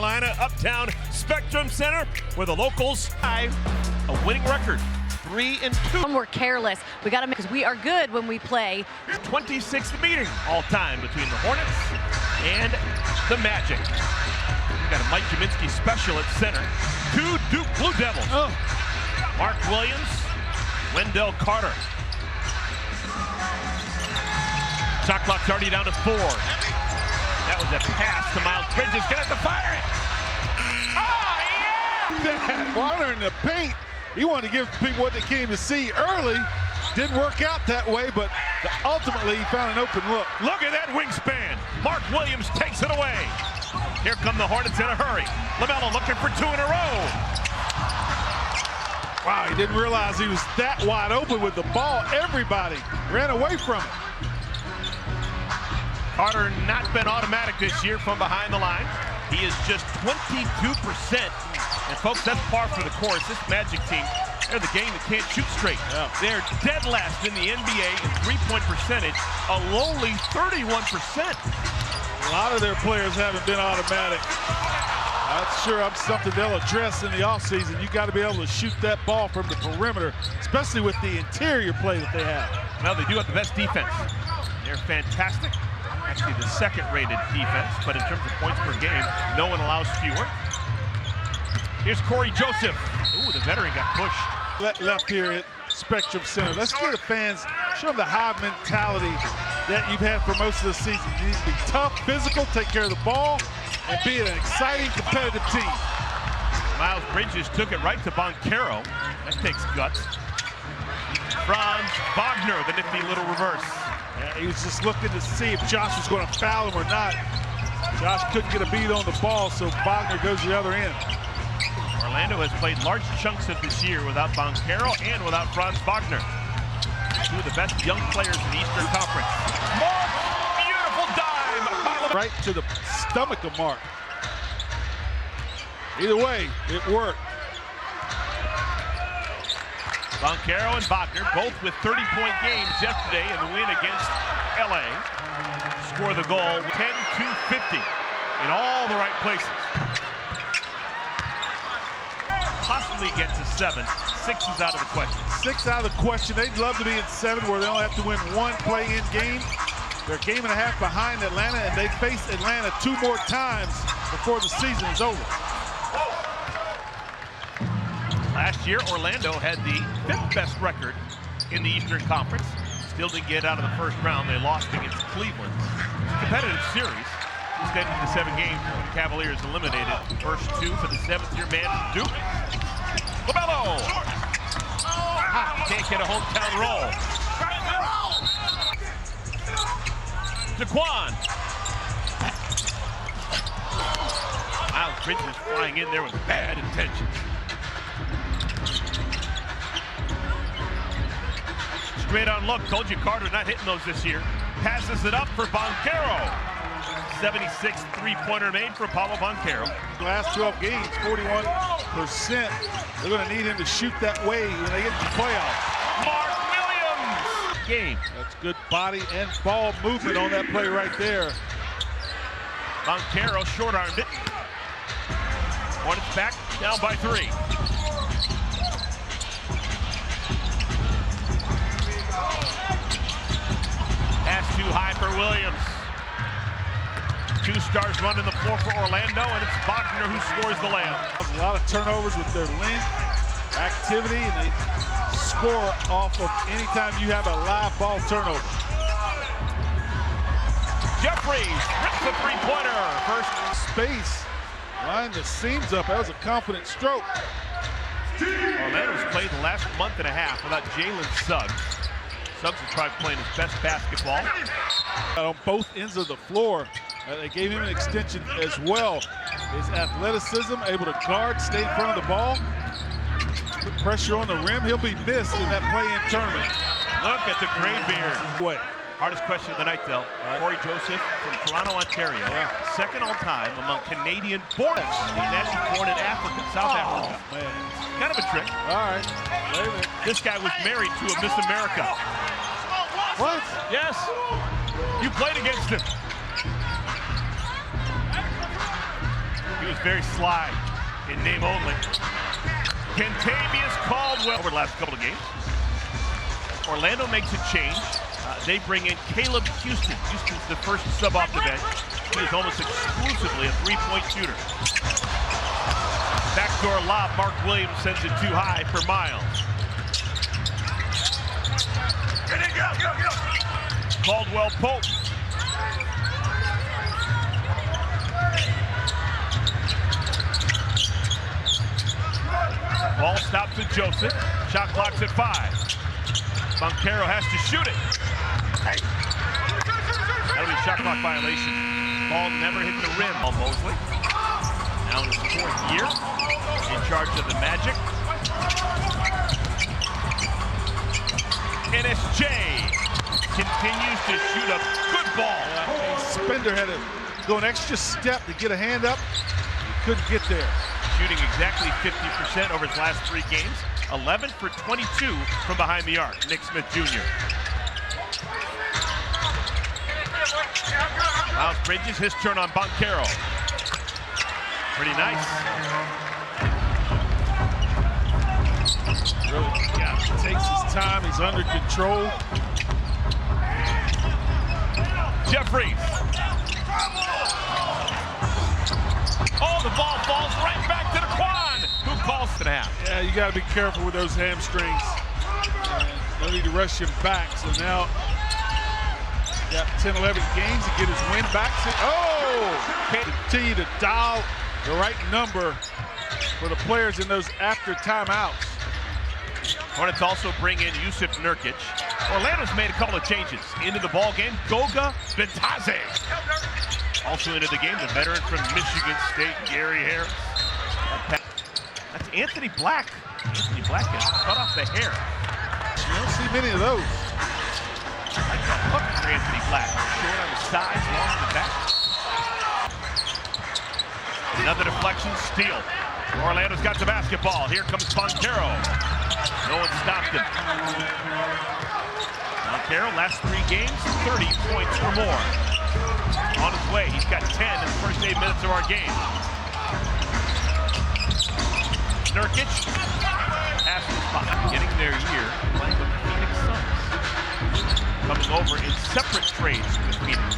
Carolina, Uptown Spectrum Center, where the locals have a winning record, 3-2. We're careless. We got to make, because we are good when we play. 26th meeting all time between the Hornets and the Magic. We've got a Mike Kaminsky special at center. 2 Duke Blue Devils. Mark Williams, Wendell Carter. Shot clock's already down to 4. That was a pass to Miles Bridges. Gonna have to fire it. Oh, yeah! Warner in the paint. He wanted to give people what they came to see early. Didn't work out that way, but ultimately he found an open look. Look at that wingspan. Mark Williams takes it away. Here come the Hornets in a hurry. LaMelo looking for 2 in a row. Wow, he didn't realize he was that wide open with the ball. Everybody ran away from it. Carter not been automatic this year from behind the line. He is just 22%. And folks, that's par for the course. This Magic team, they're the game that can't shoot straight. Yeah. They're dead last in the NBA in three-point percentage, a lowly 31%. A lot of their players haven't been automatic. That's sure I'm something they'll address in the offseason. You got to be able to shoot that ball from the perimeter, especially with the interior play that they have. Well, they do have the best defense. They're fantastic. Actually, the second-rated defense, but in terms of points per game, no one allows fewer. Here's Corey Joseph. Ooh, the veteran got pushed. Left here at Spectrum Center. Let's get the fans, show them the high mentality that you've had for most of the season. You need to be tough, physical, take care of the ball, and be an exciting, competitive team. Miles Bridges took it right to Boncaro. That takes guts. Franz Wagner, the nifty little reverse. Yeah, he was just looking to see if Josh was going to foul him or not. Josh couldn't get a beat on the ball, so Wagner goes to the other end. Orlando has played large chunks of this year without Boncaro and without Franz Wagner. 2 of the best young players in the Eastern Conference. Mark, beautiful dime. Right to the stomach of Mark. Either way, it worked. Boncaro and Wagner both with 30-point games yesterday in the win against LA. Score the goal 10-50 in all the right places. Possibly get to 7. 6 is out of the question. 6 out of the question. They'd love to be at 7 where they only have to win 1 play-in game. They're a game and a half behind Atlanta, and they face Atlanta 2 more times before the season is over. Last year, Orlando had the 5th best record in the Eastern Conference. Still didn't get out of the first round. They lost against Cleveland. It's a competitive series. Extended to 7 games. The Cavaliers eliminated the first 2 for the 7th-year man from Duke. LaMelo! Can't get a hometown roll. Jaquan. Miles Bridges flying in there with bad intentions. Straight on look. Told you Carter not hitting those this year. Passes it up for Boncaro. 76 three-pointer made for Paulo Boncaro. Last 12 games, 41%. They're going to need him to shoot that way when they get to the playoffs. Mark Williams! Game. That's good body and ball movement on that play right there. Boncaro short-armed it. Hornets back, down by 3. Pass too high for Williams. 2 stars running the floor for Orlando, and it's Wagner who scores the layup. A lot of turnovers with their length, activity, and they score off of anytime you have a live ball turnover. Jeffries rips the three-pointer. First space, line the seams up. That was a confident stroke. Orlando's played the last month and a half without Jalen Suggs. Suggs has tried playing his best basketball. On both ends of the floor. They gave him an extension as well. His athleticism, able to guard, stay in front of the ball. Put pressure on the rim. He'll be missed in that play-in tournament. Look at the gray beard. Wait. Hardest question of the night, though. Corey Joseph from Toronto, Ontario. Second all time among Canadian-born. He's actually born in Africa, South Africa. Man. Kind of a trick. All right. Wait a minute. This guy was married to a Miss America. What? Yes. You played against him. He was very sly in name only. Kentavious Caldwell over the last couple of games. Orlando makes a change. They bring in Caleb Houston. Houston's the first sub off the bench. He is almost exclusively a three-point shooter. Backdoor lob, Mark Williams sends it too high for Miles. Caldwell Pope. Ball stops with Joseph. Shot clock's at 5. Banchero has to shoot it. That'll be a shot clock violation. Ball never hit the rim. Ball Mosley. Now in his 4th year. In charge of the Magic. NSJ continues to shoot a good ball. Spender had to go an extra step to get a hand up. He couldn't get there. Shooting exactly 50% over his last 3 games. 11 for 22 from behind the arc. Nick Smith Jr. Miles Bridges, his turn on Banchero. Pretty nice. Really, yeah, he takes his time. He's under control. Jeffries. Oh, the ball falls right back to the Quan, who calls it half. Yeah, you got to be careful with those hamstrings. No need to rush him back. So now, got 10, 11 games to get his win back. Oh! Continue to dial the right number for the players in those after timeouts. Hornets also bring in Yusuf Nurkic. Orlando's made a couple of changes. Into the ball game, Goga Bitadze. Also into the game, the veteran from Michigan State, Gary Harris. That's Anthony Black. Anthony Black has cut off the hair. You don't see many of those. Like a hook for Anthony Black. Short on the sides, long on the back. Another deflection, steal. Orlando's got the basketball. Here comes Banchero. No one stopped him. Banchero, last 3 games, 30 points or more. On his way, he's got 10 in the first 8 minutes of our game. Nurkic, passing the spot, getting their year, playing with the Phoenix Suns. Coming over in separate trades with Phoenix.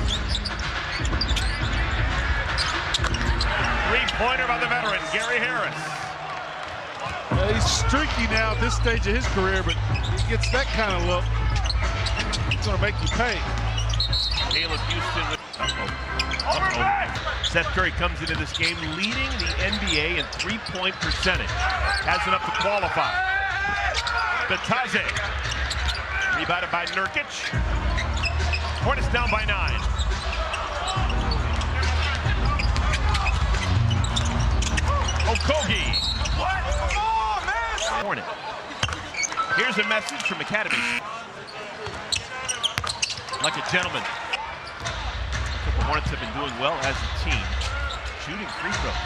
3-pointer by the veteran, Gary Harris. He's streaky now at this stage of his career, but he gets that kind of look, it's going to make you pay. Caleb Houston with Seth Curry comes into this game leading the NBA in 3-point percentage. Has enough to qualify. Bitadze. Rebounded by Nurkic. Hornets down by 9. Okogie. Hornet. Here's a message from Academy. Like a gentleman. The Hornets have been doing well as a team, shooting free throws.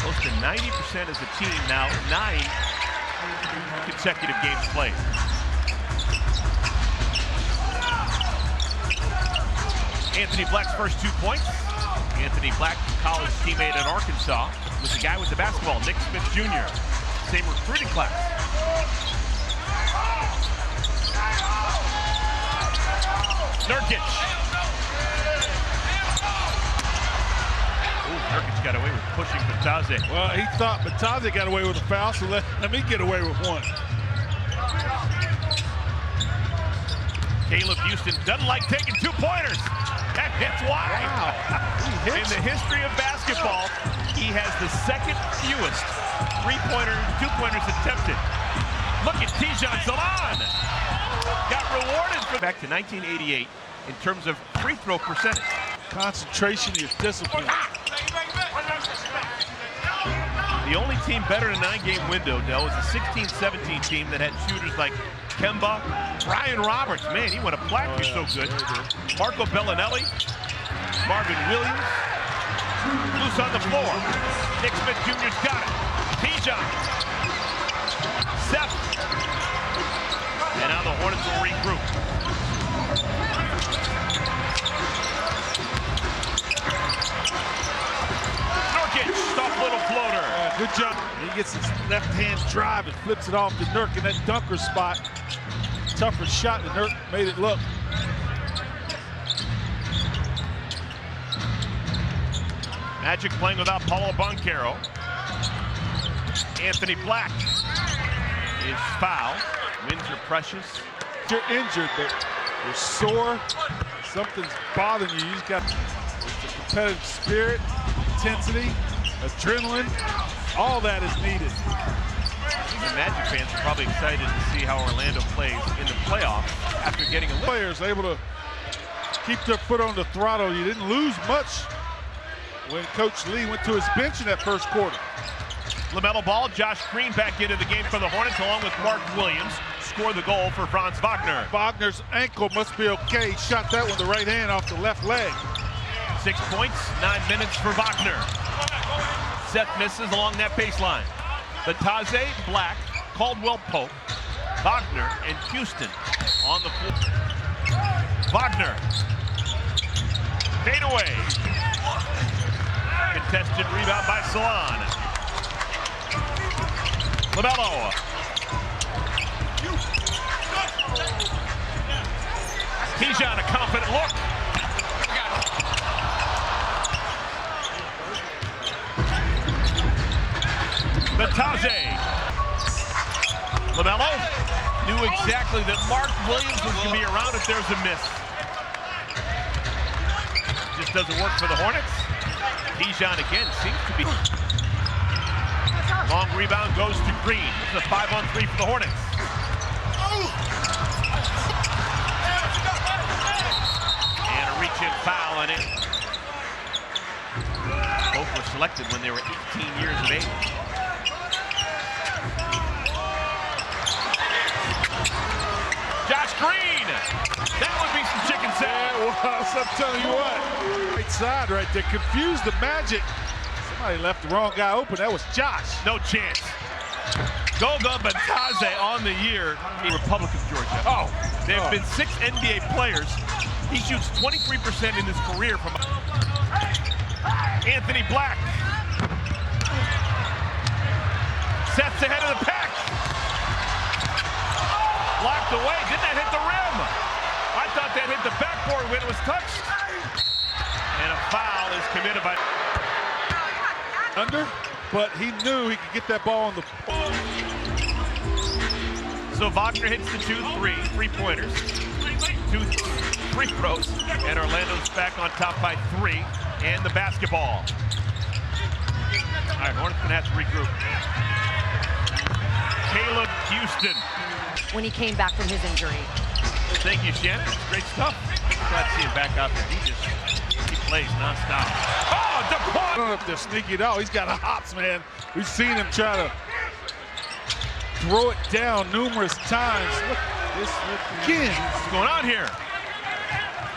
Close to 90% as a team now, 9 consecutive games played. Anthony Black's first 2 points. Anthony Black, college teammate at Arkansas, was the guy with the basketball, Nick Smith Jr. Same recruiting class. Nurkic. Nurkic got away with pushing Bitadze. Well, he thought Bitadze got away with a foul, so let me get away with one. Caleb Houston doesn't like taking 2-pointers. And that's why. Wow. In the history of basketball, he has the second fewest 2-pointers attempted. Look at Tijan Salan. Got rewarded for back to 1988 in terms of free throw percentage. Concentration is discipline. The only team better in a 9-game window, Dell, is the 16-17 team that had shooters like Kemba, Brian Roberts. Man, he went a black. He's so good. Marco Bellinelli, Marvin Williams, loose on the floor. Nick Smith Jr.'s got it. Tijan, Seth, and now the Hornets will regroup. little floater. Good job. He gets his left-hand drive and flips it off to Nurk in that dunker spot. Tougher shot than Nurk made it look. Magic playing without Paulo Banchero. Anthony Black is fouled. Wins are precious. You're injured, but you're sore. Something's bothering you. You just got the competitive spirit, intensity, adrenaline. All that is needed. The Magic fans are probably excited to see how Orlando plays in the playoffs after getting a lift. Players able to keep their foot on the throttle. You didn't lose much when Coach Lee went to his bench in that first quarter. LaMelo Ball, Josh Green back into the game for the Hornets along with Mark Williams. Score the goal for Franz Wagner. Wagner's ankle must be okay. He shot that with the right hand off the left leg. 6 points, 9 minutes for Wagner. Seth misses along that baseline. Bataze, Black, Caldwell Pope, Wagner, and Houston on the floor. Wagner. Fade away. Contested rebound by Salon. LaMelo. Tijon, a confident look. Bataze. LaMelo knew exactly that Mark Williams was going to be around if there's a miss. Just doesn't work for the Hornets. Tijon again seems to be. Long rebound goes to Green. This is a 5-on-3 for the Hornets. And a reach-in foul on it. Both were selected when they were 18 years of age. Josh Green! That would be some chicken salad. Yeah, well, I'm telling you what. Right side right there. Confused the Magic. Somebody left the wrong guy open. That was Josh. No chance. Goga Bataze on the year in Republic of Georgia. Oh. There have been 6 NBA players. He shoots 23% in his career from Anthony Black. Sets ahead of the pack. Blocked away. Did that hit the rim? I thought that hit the backboard when it was touched. And a foul is committed by under, but he knew he could get that ball on the. So Wagner hits the 2 3-pointers, 2 free throws, and Orlando's back on top by 3, and the basketball. All right, Hornets gonna have to regroup. Caleb Houston. When he came back from his injury. Thank you, Shannon. Great stuff. Glad to see him back out there. He plays nonstop. Oh, I don't know if they're sneaky at all. He's got hops, man. We've seen him try to throw it down numerous times. Look at this again. What's going on here?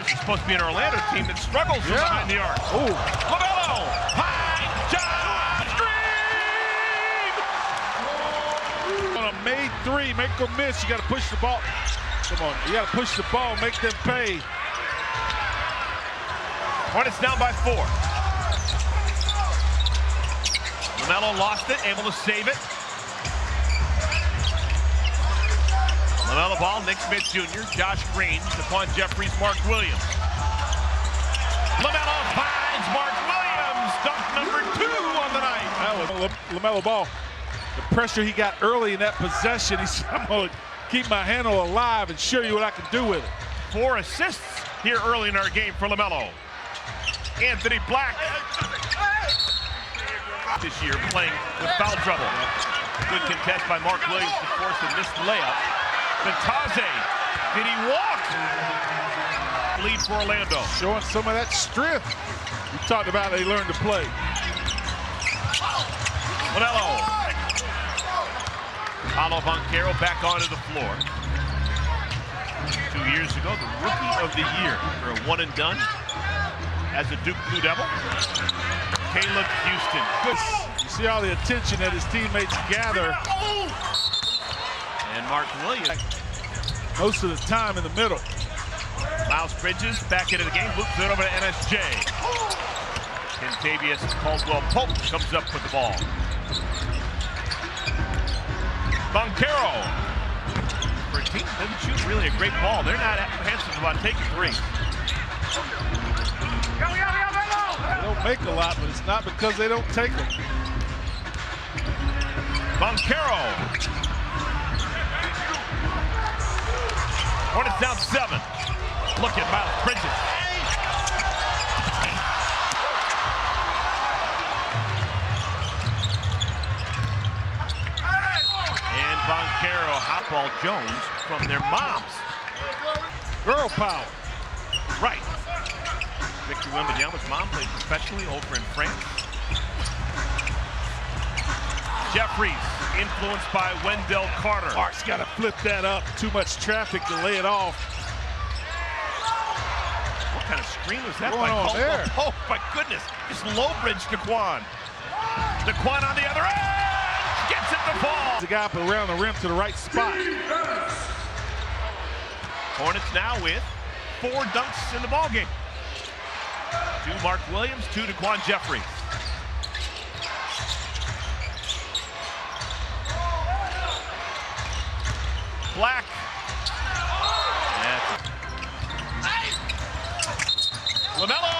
This is supposed to be an Orlando team that struggles from behind the arc. Oh, LaMelo, high, Josh Green! On a made 3, make or miss, you got to push the ball. Come on, you got to push the ball, make them pay. Hornets down by 4. LaMelo lost it, able to save it. LaMelo Ball, Nick Smith Jr., Josh Green, Stephon Jeffries, Mark Williams. LaMelo finds Mark Williams, dunk number 2 on the night. That was LaMelo Ball. The pressure he got early in that possession, he said, I'm going to keep my handle alive and show you what I can do with it. 4 assists here early in our game for LaMelo. Anthony Black this year playing with foul trouble. Good contest by Mark Williams to force a missed layup. Bataze, did he walk? Lead for Orlando. Showing some of that strength. We talked about they learned to play. LaMelo. Paulo Banchero back onto the floor. 2 years ago, the Rookie of the Year for a one-and-done as a Duke Blue Devil. Caleb Houston. You see all the attention that his teammates gather. And Mark Williams. Most of the time in the middle. Miles Bridges back into the game, loops it over to NSJ. Kentavious Caldwell-Pope comes up with the ball. Banchero. For a team that doesn't shoot really a great ball, they're not apprehensive about taking threes. They don't make a lot, but it's not because they don't take them. Banchero. Hornets down 7. Look at Miles Bridges. And Banchero hotball Jones from their moms. Girl power. Right. Victor Wembanyama's mom played professionally over in France. Jeffries, influenced by Wendell Carter. Mark's got to flip that up. Too much traffic to lay it off. What kind of screen was that by Caldwell? There? Oh, my goodness. Just low bridge Daquan. Daquan on the other end. Gets it to fall. The guy up around the rim to the right spot. Hornets now with 4 dunks in the ballgame. 2 Mark Williams, 2 Daquan Jeffries. Black. LaMelo.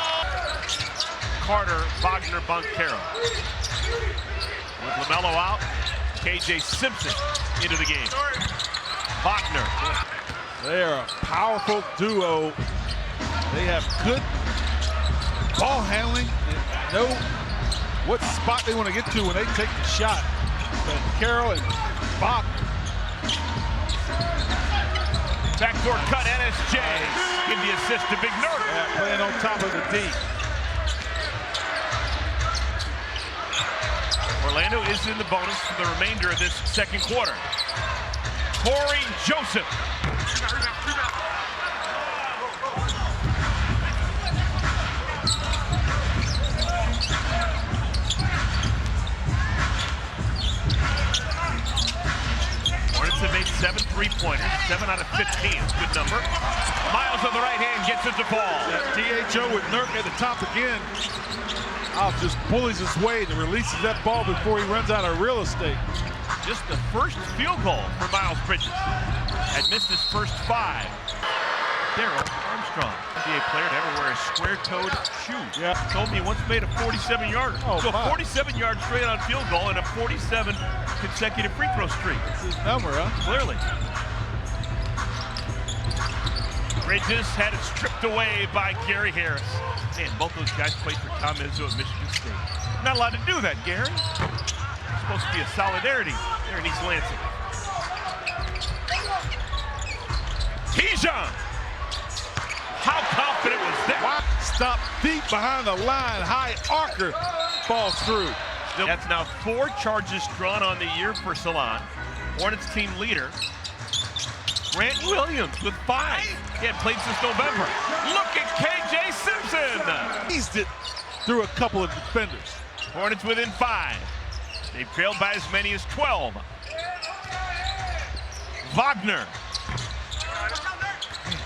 Carter, Wagner, Banchero. With LaMelo out, KJ Simpson into the game. Wagner. They are a powerful duo. They have good ball handling and know what spot they want to get to when they take the shot. Banchero and Wagner. Backdoor cut, NSJ. Give the assist to Big Nerd. Yeah, playing on top of the D. Orlando is in the bonus for the remainder of this second quarter. Corey Joseph. Hornets have made 7 3-pointers, 7 out of 15. Good number. Miles on the right hand gets it to fall. DHO with Nurk at the top again. Miles just bullies his way and releases that ball before he runs out of real estate. Just the first field goal for Miles Bridges. Had missed his first 5. Darryl Armstrong, NBA player to ever wear a square-toed shoe. Yeah. Told me he once made a 47-yarder. Oh, so a my. 47-yard straight-on field goal and a 47 consecutive free throw streak. That's his number, huh? Clearly. Bridges had it stripped away by Gary Harris. Man, both those guys played for Tom Izzo at Michigan State. Not allowed to do that, Gary. It's supposed to be a solidarity there in East Lansing. Tijon! How confident was that? Stop deep behind the line. High archer falls through. That's now 4 charges drawn on the year for Salon. Hornets team leader, Grant Williams with 5. He hadn't played since November. Look at KJ Simpson. Eased it through a couple of defenders. Hornets within 5. They've trailed by as many as 12. Wagner.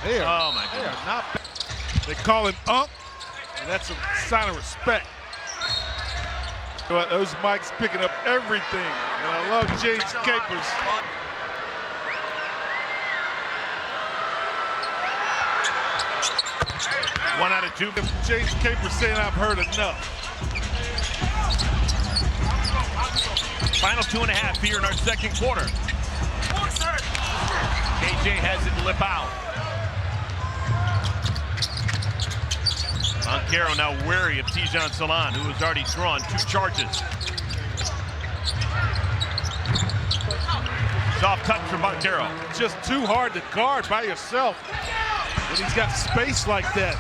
Oh my goodness. They are not bad. They call him Unk, and that's a sign of respect. But those mics picking up everything, and I love James Capers. One out of 2. James Capers saying I've heard enough. Final 2.5 here in our second quarter. KJ has it lip out. Banchero now wary of Tijon Salon, who has already drawn 2 charges. Soft touch from Banchero. Just too hard to guard by yourself when he's got space like that.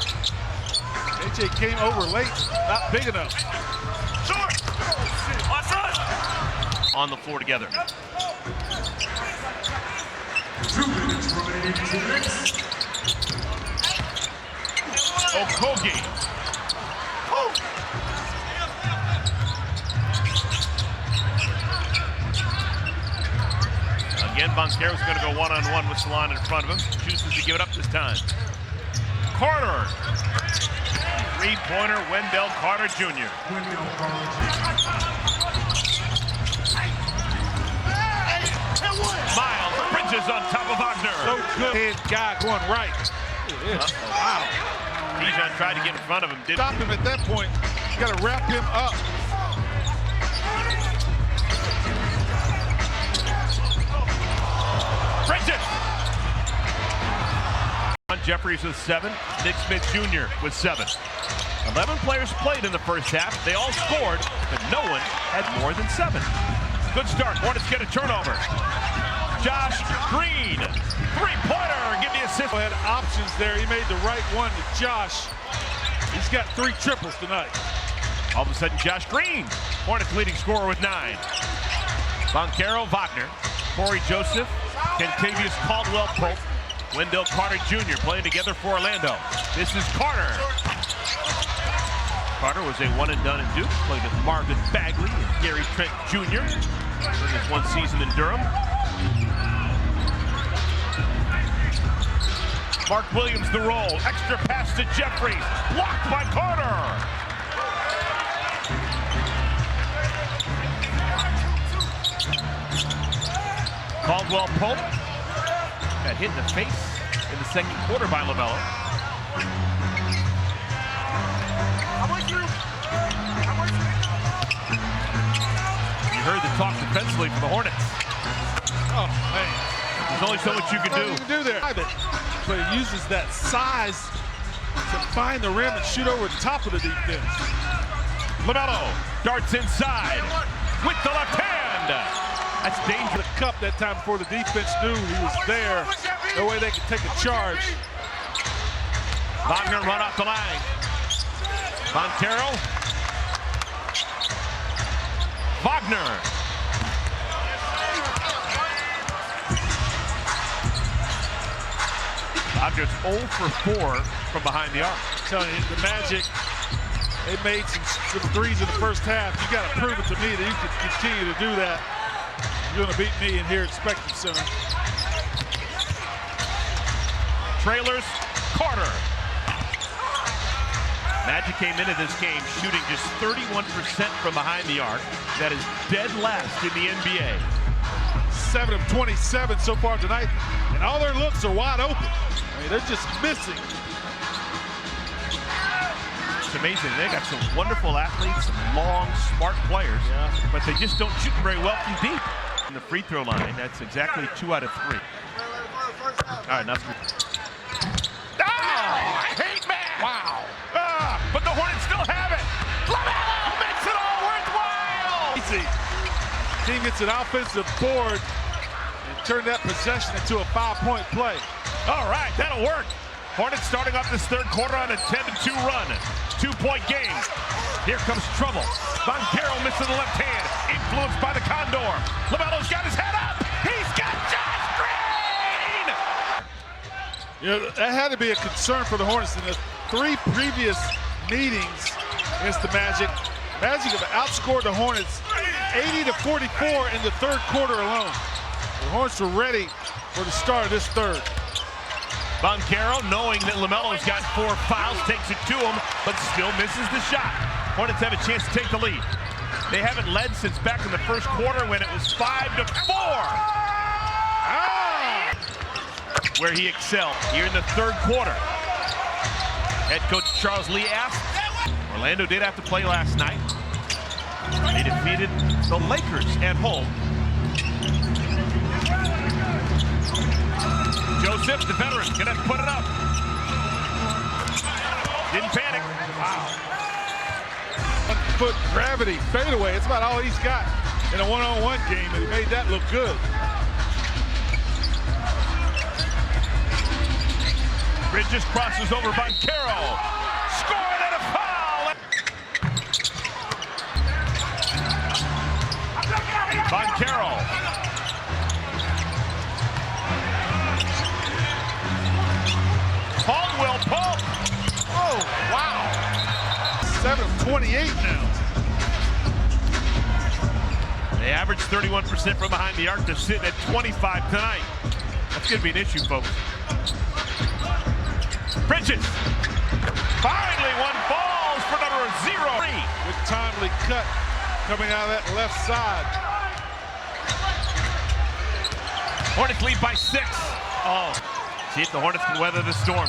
AJ came over late, not big enough. On the floor together. 2 minutes remaining to the next. Okogie. Again, Banchero's going to go one-on-one with Salon in front of him. Chooses to give it up this time. Carter. Three-pointer, Wendell Carter Jr. Wendell Carter. Miles Bridges on top of Wagner. So good. Head guy going right. Wow. Dijon tried to get in front of him. Didn't. Stop him at that point. You got to wrap him up. Bridges. Jeffries with 7. Nick Smith Jr. with 7. 11 players played in the first half. They all scored, but no one had more than 7. Good start. Hornets get a turnover. Josh Green, three-pointer. Give me a assist. Had options there. He made the right one to Josh. He's got 3 triples tonight. All of a sudden, Josh Green, Hornets leading scorer with 9. Boncaro, Wagner, Corey Joseph, Kentavious Caldwell-Pope, Wendell Carter Jr. playing together for Orlando. This is Carter. Carter was a one-and-done in Duke, played with Marvin Bagley and Gary Trent Jr. during his 1 season in Durham. Mark Williams the roll, extra pass to Jeffries, blocked by Carter. Caldwell-Pope got hit in the face in the second quarter by LaMelo. You heard the talk defensively for the Hornets. Oh, man. There's only so much you can do. You can do there. But he uses that size to find the rim and shoot over the top of the defense. LaMelo darts inside with the left hand. That's dangerous. The cup that time before the defense knew he was there. No way they could take a charge. Wagner run off the line. Boncaro. Wagner. Wagner's 0 for 4 from behind the arc. I'm telling you, the Magic, they made some threes in the first half. You got to prove it to me that you can continue to do that. You're going to beat me in here at Spectrum Center. Trailers, Carter. Magic came into this game shooting just 31% from behind the arc. That is dead last in the NBA. 7 of 27 so far tonight, and all their looks are wide open. I mean, they're just missing. It's amazing. They got some wonderful athletes, some long, smart players, but they just don't shoot very well from deep. In the free throw line, that's exactly 2 out of 3. All right, enough. Oh, hate man! Wow. But the Hornets still have it. LaMelo makes it all worthwhile. Easy. Team gets an offensive board and turn that possession into a 5-point play. All right, that'll work. Hornets starting off this third quarter on a 10-2 run. 2-point game. Here comes trouble. Boncaro missing the left hand. Influenced by the Condor. LaMelo's got his head up. He's got Josh Green! Yeah, that had to be a concern for the Hornets in the 3 previous meetings against the Magic. Magic have outscored the Hornets 80-44 in the third quarter alone. The Hornets are ready for the start of this third. Boncaro, knowing that LaMelo's got 4 fouls, takes it to him, but still misses the shot. Hornets have a chance to take the lead. They haven't led since back in the first quarter when it was 5-4. Where he excelled here in the third quarter. Head coach Charles Lee asked, Orlando did have to play last night. They defeated the Lakers at home. Joseph, the veteran, gonna put it up. Didn't panic. Wow. 1-foot gravity fadeaway. It's about all he's got in a one-on-one game, and he made that look good. Bridges crosses over Boncaro. Scored and a foul. Boncaro. Caldwell-Pope. Oh, wow. 7 of 28 now. They averaged 31% from behind the arc. They're sitting at 25 tonight. That's going to be an issue, folks. Bridges. Finally, one fall. Good timely cut coming out of that left side. Hornets lead by 6. Oh, see if the Hornets can weather the storm.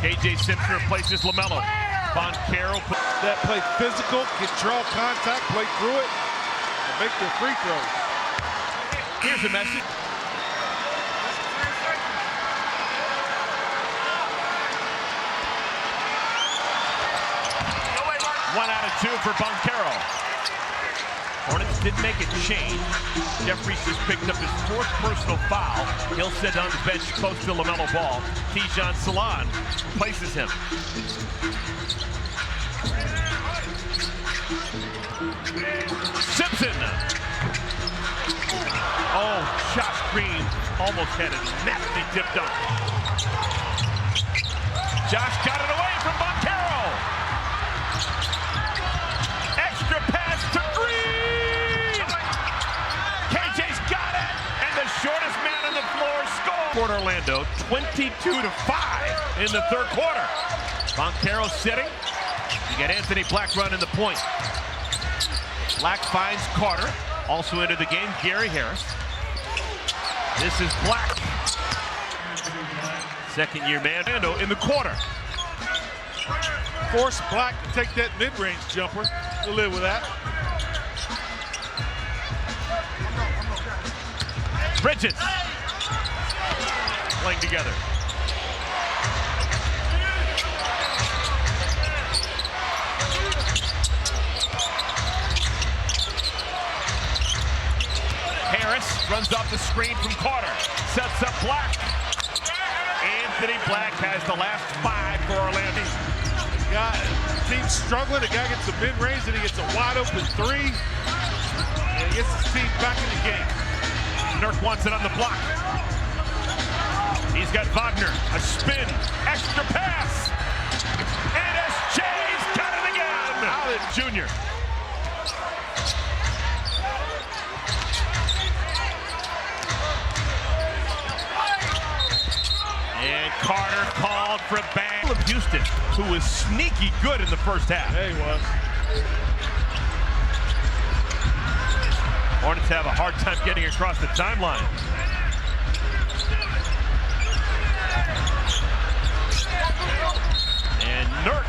KJ Simpson replaces LaMelo. Boncaro. That play physical, control contact, play through it, and make their free throws. Here's a message. One out of 2 for Boncaro. Hornets didn't make a change. Jeffries just picked up his 4th personal foul. He'll sit on the bench close to LaMelo Ball. Tijan Salon replaces him. Simpson. Oh, Josh Green almost had a nasty tip dunk. Josh got it away from Boncaro. Extra pass to Green. KJ's got it, and the shortest man on the floor scores. Orlando, 22-5 in the 3rd quarter. Boncaro sitting. You got Anthony Black running the point. Black finds Carter. Also into the game, Gary Harris. This is Black. 2nd-year man. Orlando in the quarter. Force Black to take that mid-range jumper. We'll live with that. Bridges. Playing together. Harris runs off the screen from Carter. Sets up Black. Anthony Black has the last 5 for Orlando. Team's struggling. The guy gets the mid-range and he gets a wide-open 3. And he gets his team back in the game. Nurk wants it on the block. He's got Wagner. A spin. Extra pass. And SJ's got it again. Allen Jr. And Carter called for a bang. Houston, who was sneaky good in the first half. Yeah, he was. Hornets have a hard time getting across the timeline. And Nurk.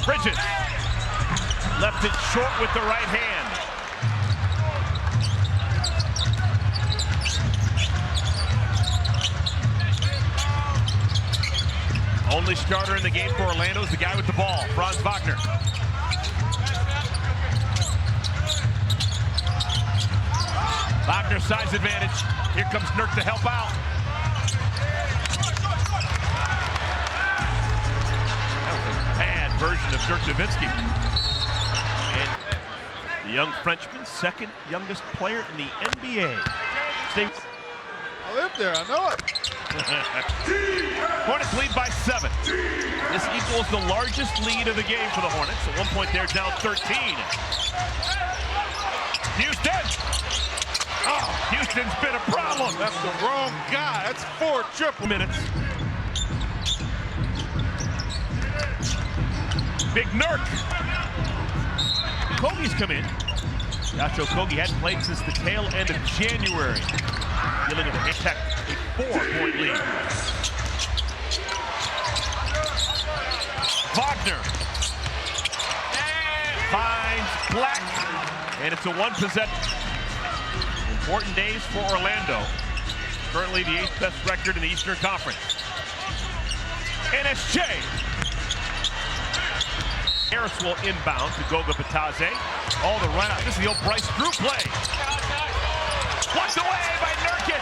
Bridges. Left it short with the right hand. Only starter in the game for Orlando is the guy with the ball, Franz Wagner. Wagner size advantage. Here comes Nurk to help out. That was a bad version of Dirk Nowitzki. And the young Frenchman, 2nd youngest player in the NBA. I live there, I know it. Hornets lead by 7. This equals the largest lead of the game for the Hornets. At one point they're down 13. Houston! Oh, Houston's been a problem. That's the wrong guy. That's 4 triple minutes. Big Nurk. Kogi's come in. Yacho Kogi hadn't played since the tail end of January. Dealing with a 4-point lead. Wagner finds Black, and it's a 1-possession. Important days for Orlando. Currently the 8th best record in the Eastern Conference. NSJ. Harris will inbound to Goga Batadze. Oh, the run out. This is the old Bryce Drew play. Blocked away by Nurkic.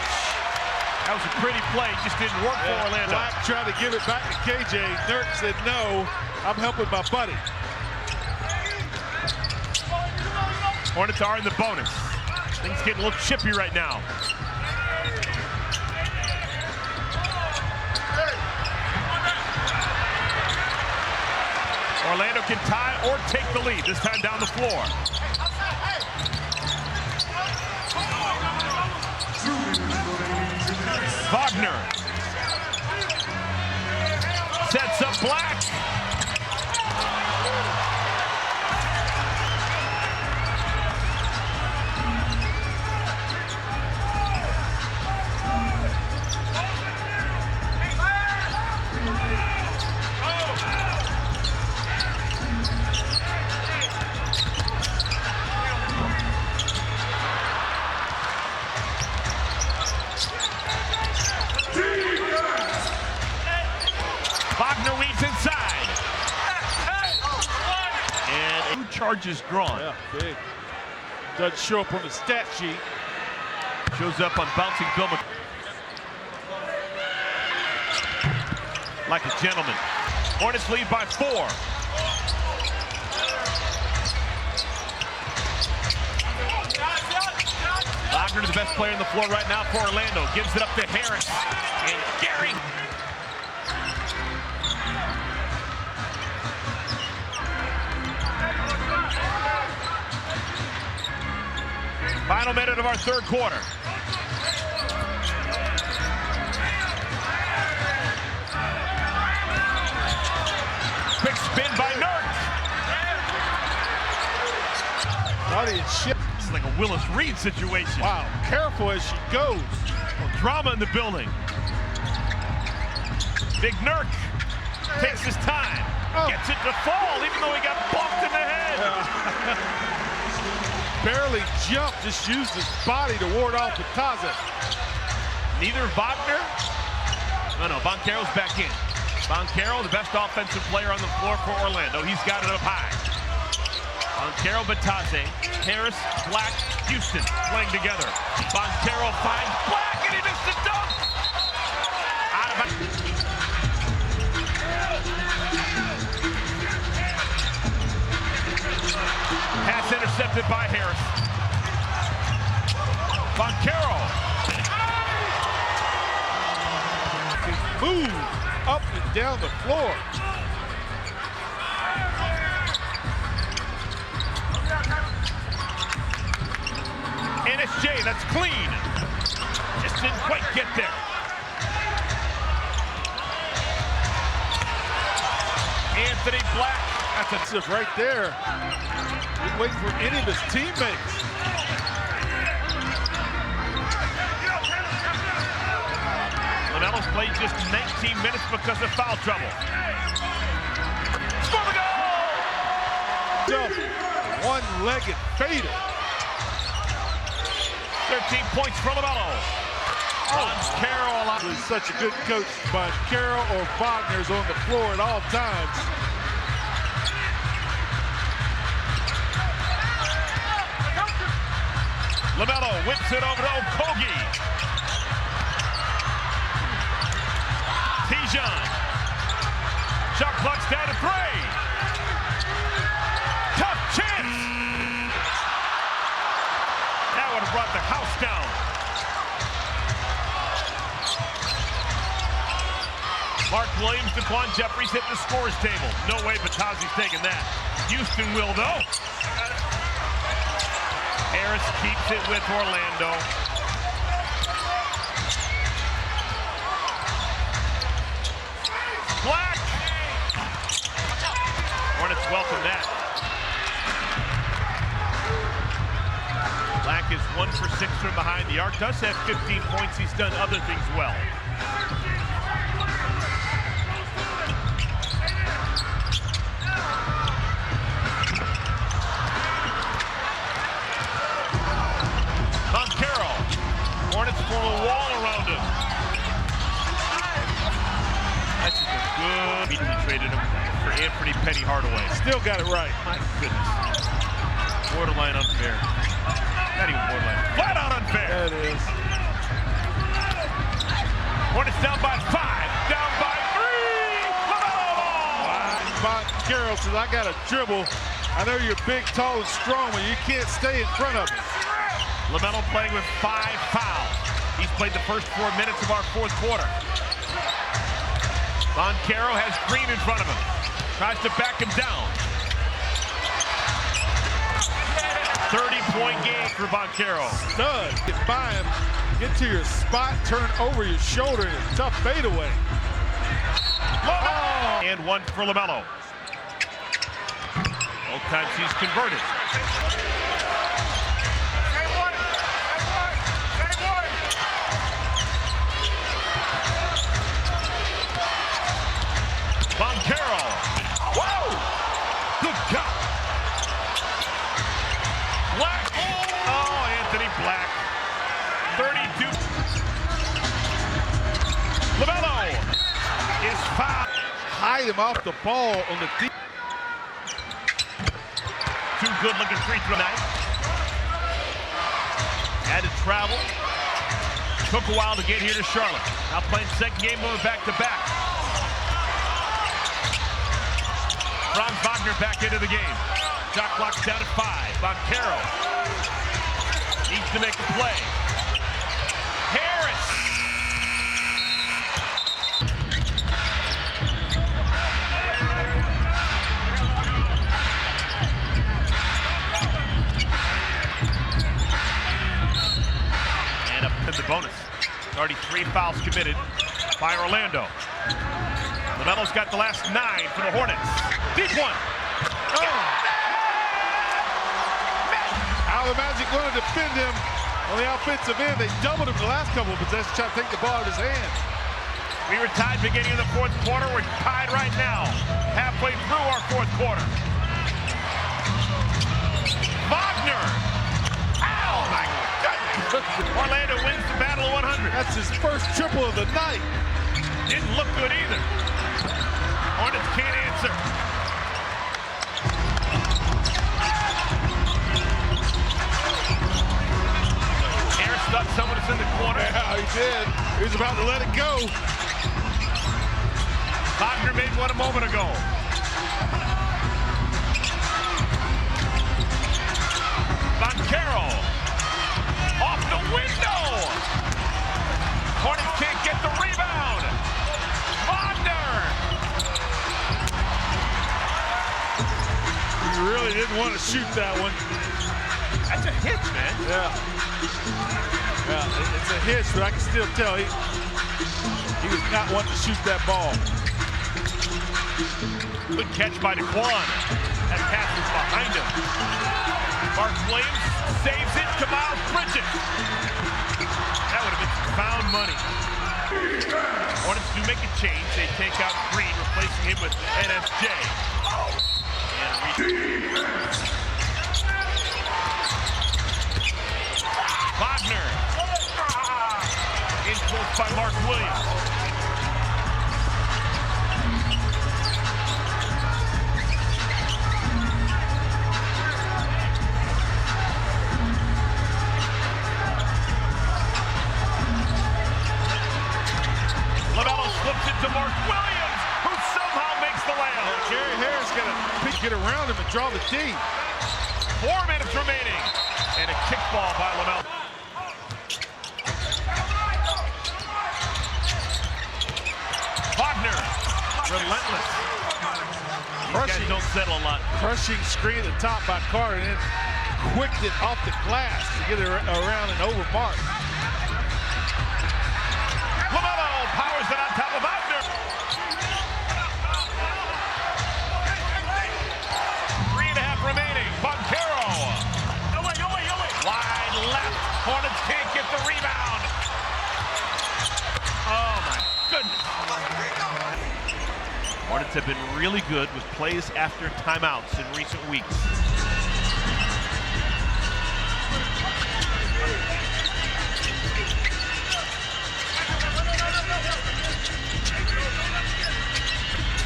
That was a pretty play, just didn't work for Orlando. Black tried to give it back to KJ. Nurk said, no, I'm helping my buddy. Hornets are in the bonus. Things getting a little chippy right now. Orlando can tie or take the lead, this time down the floor. Wagner. Sets up Black. Wagner weaves inside. And 2 charges drawn. Yeah, big. Doesn't show up on the stat sheet. Shows up on bouncing Bill like a gentleman. Hornets lead by 4. Wagner, the best player on the floor right now for Orlando. Gives it up to Harris. And Gary. Final minute of our third quarter. Quick spin by Nurk. Body and shit. It's like a Willis Reed situation. Wow, careful as she goes. Well, drama in the building. Big Nurk takes his time. Gets it to fall, even though he got bumped in the head. Barely jumped, just used his body to ward off the Taza. Neither Wagner. No, Banchero's back in. Banchero, the best offensive player on the floor for Orlando. He's got it up high. Banchero, Bataze, Harris, Black, Houston playing together. Banchero finds Black, and he missed the dunk. Out of pass intercepted by Harris. Banchero. Move up and down the floor. NSJ, that's clean. Just didn't quite get there. Anthony Black. That's it right there. He's waiting for any of his teammates. LaMelo's played just 19 minutes because of foul trouble. Score the goal! One-legged fader. 13 points for LaMelo. Banchero. He's such a good coach. Banchero or Wagner's on the floor at all times. LaMelo whips it over to Okogie. Tijon. Shot clock's down to 3. Tough chance. That would have brought the house down. Mark Williams, DeQuan Jeffries hit the scores table. No way Batazi's taking that. Houston will, though. Harris keeps it with Orlando. Black! Hornets welcome that. Black is 1 for 6 from behind the arc. Does have 15 points. He's done other things well. Hornets form a wall around him. That's just a good. Immediately traded him for Anthony Penny Hardaway. Still got it right. My goodness. Borderline unfair. Not even borderline. Flat out unfair. That is. Hornets down by 5. Down by 3. LaMelo! Banchero says, I got to dribble. I know you're big, tall, and strong, but you can't stay in front of me. LaMelo playing with 5 fouls. He's played the first 4 minutes of our fourth quarter. Banchero has Green in front of him. Tries to back him down. 30-point game for Banchero. Stud. Get by him, get to your spot, turn over your shoulder, and a tough fadeaway. LaMelo! And one for LaMelo. Both times he's converted. Boncaro. Whoa! Good job. Black. Oh, Anthony Black. 32. LaMelo is fouled. Hide him off the ball on the deep. Two good-looking free throw night. Had to travel. Took a while to get here to Charlotte. Now playing second game moving back-to-back. Franz Wagner back into the game. Shot clock's down at 5. Boncaro needs to make a play. Harris. And up to the bonus. Already 3 fouls committed by Orlando. LaMelo's got the last 9 for the Hornets. Deep one. Oh. How the Magic going to defend him on the offensive end? They doubled him the last couple of possessions, trying to take the ball out of his hand. We were tied beginning of the fourth quarter. We're tied right now, halfway through our fourth quarter. Wagner. Oh my goodness. Orlando wins the battle of 100. That's his first triple of the night. Didn't look good either. Hornets can't answer. Harris stuck someone that's in the corner. Yeah, he did. He was about to let it go. Wagner made one a moment ago. Boncaro off the window. Hornets can't get the rebound. Wagner. He really didn't want to shoot that one. That's a hit, man. Yeah. Yeah, it's a hitch, but I can still tell he was not wanting to shoot that ball. Good catch by DeQuan. That pass was behind him. Mark Williams saves it to Miles Bridges. That would have been found money. Hornets do make a change. They take out Green, replacing him with NSJ. Wagner. In close by Mark Williams. LaMelo slips it to Mark Williams, who somehow makes the layup. Jerry Harris got to get around him and draw the D. 4 minutes remaining. And a kickball by LaMelo. Wagner, relentless. These guys don't settle a lot. Crushing screen at the top by Carter, and then quicked it off the glass to get it around and over Mark. LaMelo powers it on top of Wagner. 3.5 remaining. Boncaro. Wide left. Hornets can't get the rebound. Oh my goodness. Hornets have been really good with plays after timeouts in recent weeks.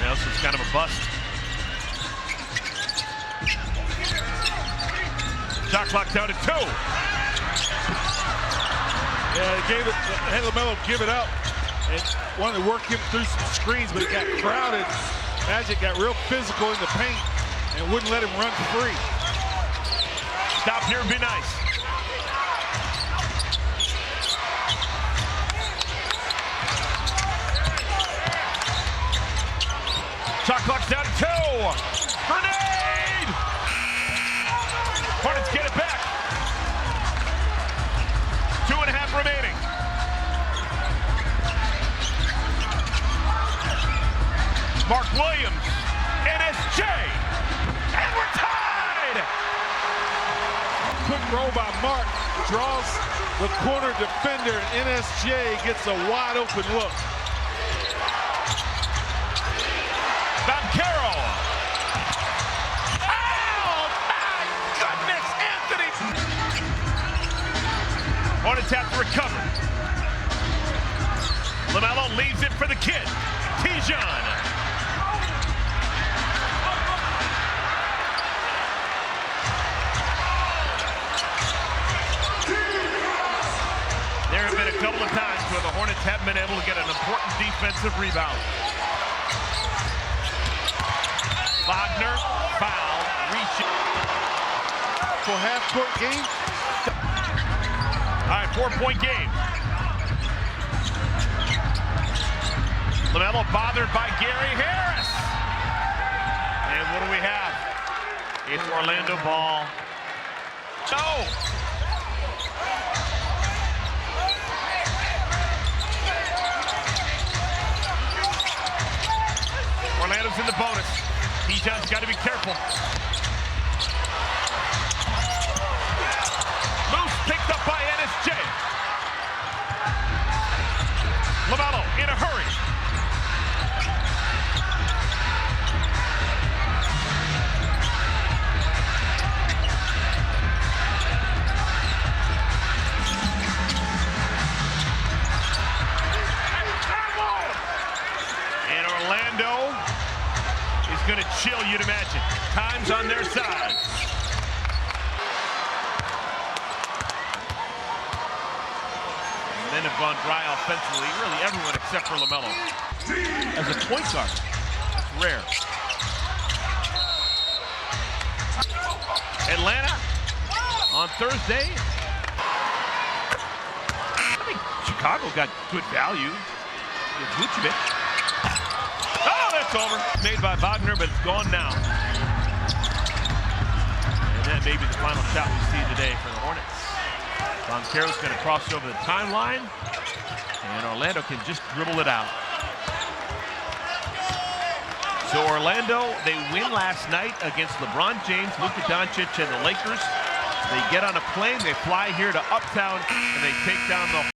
Nelson's kind of a bust. Shot clock down to 2. Yeah, they gave it, had LaMelo give it up and wanted to work him through some screens, but it got crowded. Magic got real physical in the paint and wouldn't let him run free. Stop here would be nice. Shot clock's down to 2. Grenade! Hornets get it back. 2.5 remaining. Mark Williams, NSJ, and we're tied! Quick roll by Mark, draws the corner defender, and NSJ gets a wide open look. Vancaro. Oh my goodness, Anthony! Hornets have to recover. LaMelo leaves it for the kid, Tijon. There have been a couple of times where the Hornets haven't been able to get an important defensive rebound. Wagner, foul, reaching. For half-court game. All right, 4-point game. LaMelo bothered by Gary Harris. And what do we have? It's Orlando ball. No! Orlando's in the bonus. Tijon's got to be careful. Loose picked up by NSJ. LaMelo in a hurry. And Orlando is going to chill, you'd imagine. Time's on their side. Men have gone dry offensively, really everyone except for LaMelo. As a point guard, it's rare. Atlanta on Thursday. I think Chicago got good value with Vucevic. Oh, that's over. Made by Wagner, but it's gone now. And that may be the final shot we see today for the Hornets. Banchero's going to cross over the timeline, and Orlando can just dribble it out. So Orlando, they win last night against LeBron James, Luka Doncic, and the Lakers. They get on a plane, they fly here to Uptown, and they take down the